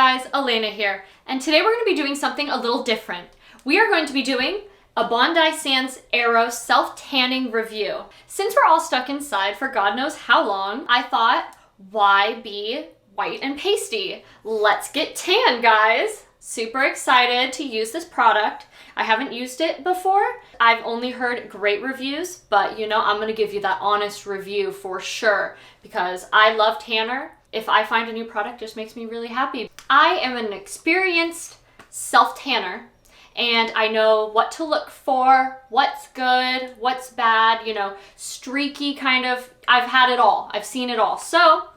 guys, Elena here, and today we're going to be doing something a little different. We are going to be doing a Bondi Sands Aero self-tanning review. Since we're all stuck inside for God knows how long, I thought, why be white and pasty? Let's get tan, guys! Super excited to use this product. I haven't used it before. I've only heard great reviews, but you know, I'm going to give you that honest review for sure because I love tanner. If I find a new product, it just makes me really happy. I am an experienced self-tanner and I know what to look for, what's good, what's bad, you know, streaky kind of. I've had it all. I've seen it all. So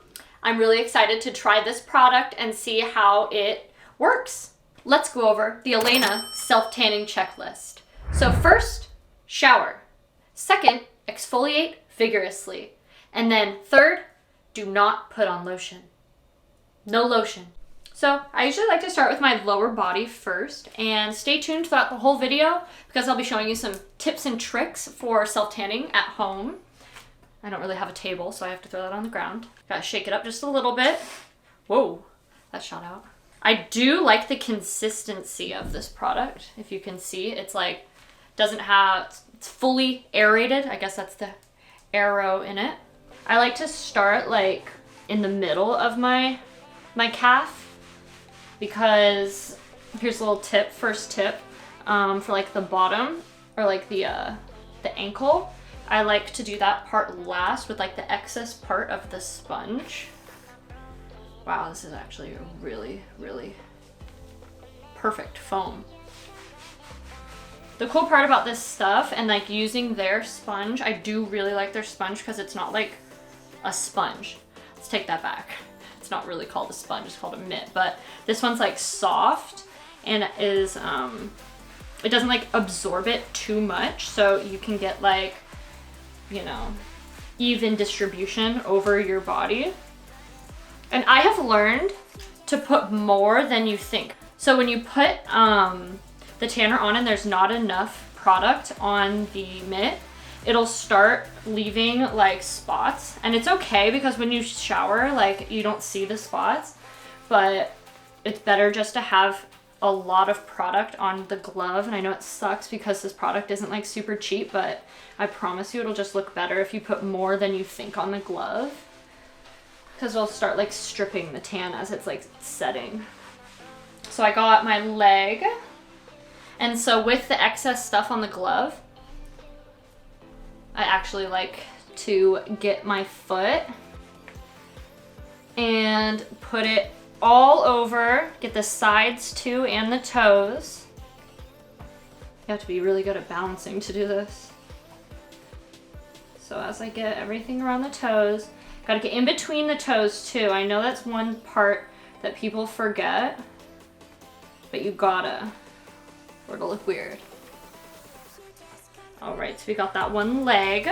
I'm really excited to try this product and see how it works. Let's go over the Elena self-tanning checklist. So first, shower. Second, exfoliate vigorously. And then third, do not put on lotion. No lotion. So I usually like to start with my lower body first, and stay tuned throughout the whole video because I'll be showing you some tips and tricks for self-tanning at home. I don't really have a table, so I have to throw that on the ground. Gotta shake it up just a little bit. Whoa, that shot out. I do like the consistency of this product. If you can see, it's like, it's fully aerated. I guess that's the Aero in it. I like to start like in the middle of my calf because here's a little tip, first tip, for like the bottom or like the ankle. I like to do that part last with like the excess part of the sponge. Wow, this is actually a really, really perfect foam. The cool part about this stuff and like using their sponge, I do really like their sponge because it's not like a sponge. Let's take that back. It's not really called a sponge, it's called a mitt, but this one's like soft and is, it doesn't like absorb it too much, so you can get like, you know, even distribution over your body. And I have learned to put more than you think. So when you put the tanner on and there's not enough product on the mitt, it'll start leaving like spots, and it's okay because when you shower, like you don't see the spots, but it's better just to have a lot of product on the glove. And I know it sucks because this product isn't like super cheap, but I promise you it'll just look better if you put more than you think on the glove, because it'll start like stripping the tan as it's like setting. So I got my leg, and so with the excess stuff on the glove, I actually like to get my foot and put it all over, get the sides too and the toes. You have to be really good at balancing to do this. So as I get everything around the toes, gotta get in between the toes too. I know that's one part that people forget, but you gotta, or it'll look weird. All right, so we got that one leg.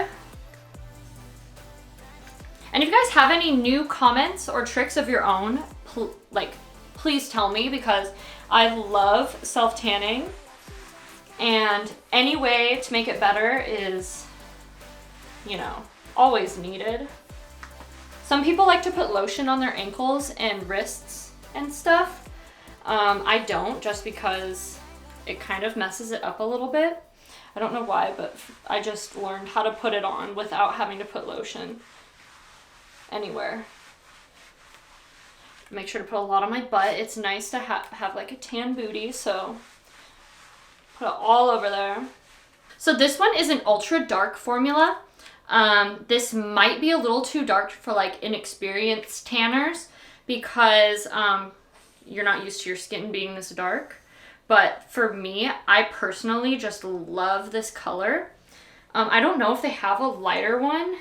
And if you guys have any new comments or tricks of your own, please tell me, because I love self-tanning, and any way to make it better is, you know, always needed. Some people like to put lotion on their ankles and wrists and stuff. I don't, just because it kind of messes it up a little bit. I don't know why, but I just learned how to put it on without having to put lotion anywhere. Make sure to put a lot on my butt. It's nice to have like a tan booty, so put it all over there. So this one is an ultra dark formula. This might be a little too dark for like inexperienced tanners because you're not used to your skin being this dark. But for me, I personally just love this color. I don't know if they have a lighter one.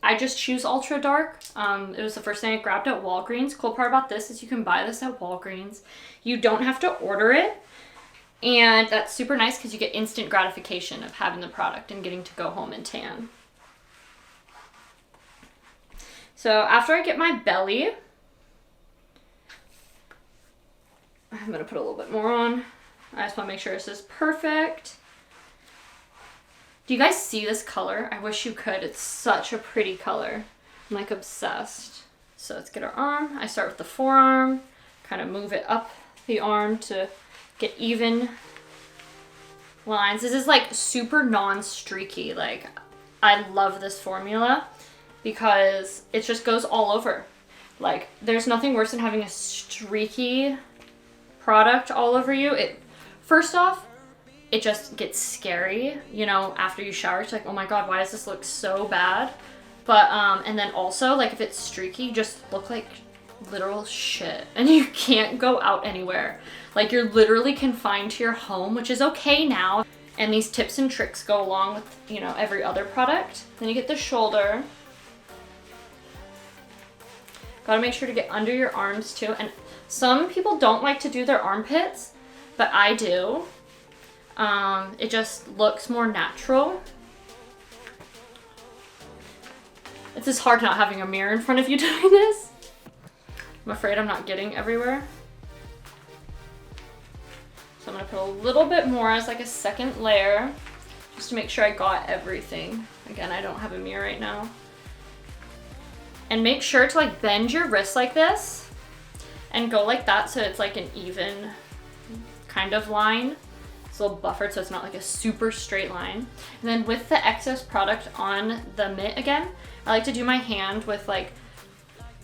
I just choose ultra dark. It was the first thing I grabbed at Walgreens. Cool part about this is you can buy this at Walgreens. You don't have to order it. And that's super nice because you get instant gratification of having the product and getting to go home and tan. So after I get my belly, I'm gonna put a little bit more on. I just want to make sure this is perfect. Do you guys see this color? I wish you could. It's such a pretty color. I'm like obsessed. So let's get our arm. I start with the forearm, kind of move it up the arm to get even lines. This is like super non-streaky. Like, I love this formula because it just goes all over. Like, there's nothing worse than having a streaky product all over you. First off, it just gets scary, you know, after you shower. It's like, oh my god, why does this look so bad? But, and then also, like, if it's streaky, you just look like literal shit. And you can't go out anywhere. Like, you're literally confined to your home, which is okay now. And these tips and tricks go along with, you know, every other product. Then you get the shoulder. Gotta make sure to get under your arms too. And some people don't like to do their armpits, but I do. It just looks more natural. It's just hard not having a mirror in front of you doing this. I'm afraid I'm not getting everywhere. So I'm gonna put a little bit more as like a second layer, just to make sure I got everything. Again, I don't have a mirror right now. And make sure to like bend your wrist like this and go like that so it's like an even kind of line. It's a little buffered so it's not like a super straight line. And then with the excess product on the mitt again, I like to do my hand with like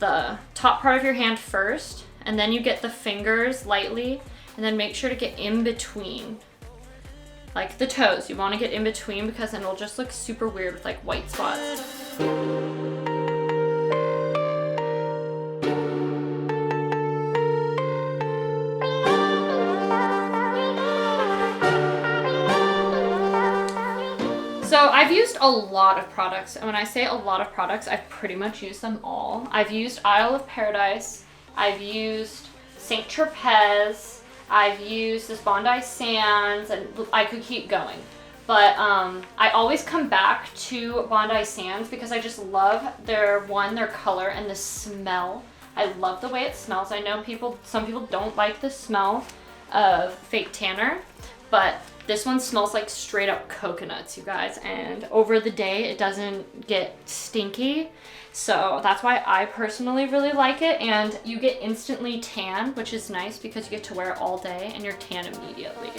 the top part of your hand first, and then you get the fingers lightly, and then make sure to get in between. Like the toes, you want to get in between because then it'll just look super weird with like white spots. So I've used a lot of products, and when I say a lot of products, I've pretty much used them all. I've used Isle of Paradise, I've used St. Tropez, I've used this Bondi Sands, and I could keep going. But I always come back to Bondi Sands because I just love their color and the smell. I love the way it smells. I know some people don't like the smell of fake tanner, but this one smells like straight up coconuts, you guys, and over the day it doesn't get stinky. So that's why I personally really like it, and you get instantly tan, which is nice because you get to wear it all day and you're tan immediately.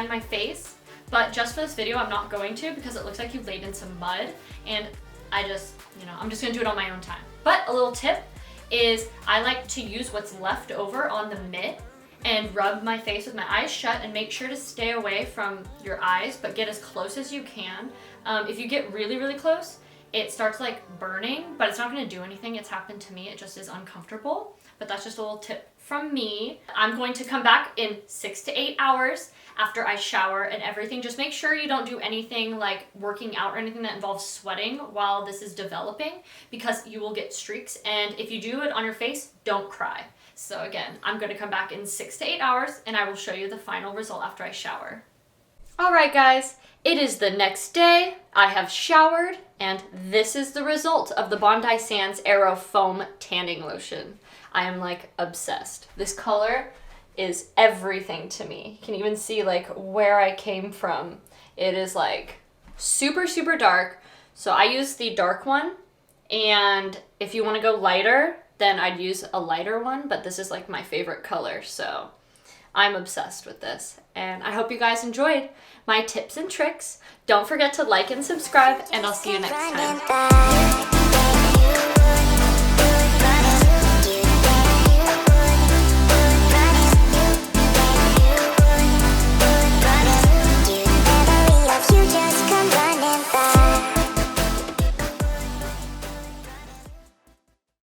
My face, but just for this video I'm not going to because it looks like you laid in some mud, and I just, you know, I'm just gonna do it on my own time. But a little tip is I like to use what's left over on the mitt and rub my face with my eyes shut, and make sure to stay away from your eyes, but get as close as you can. If you get really, really close, it starts like burning, but it's not gonna do anything. It's happened to me, it just is uncomfortable. But that's just a little tip from me. I'm going to come back in 6 to 8 hours after I shower and everything. Just make sure you don't do anything like working out or anything that involves sweating while this is developing, because you will get streaks, and if you do it on your face, don't cry. So again, I'm going to come back in 6 to 8 hours and I will show you the final result after I shower. Alright guys, it is the next day. I have showered, and this is the result of the Bondi Sands Aero Foam Tanning Lotion. I am like obsessed. This color is everything to me. You can even see like where I came from. It is like super, super dark. So I use the dark one, and if you want to go lighter, then I'd use a lighter one, but this is like my favorite color. So I'm obsessed with this, and I hope you guys enjoyed my tips and tricks. Don't forget to like and subscribe, and I'll see you next time.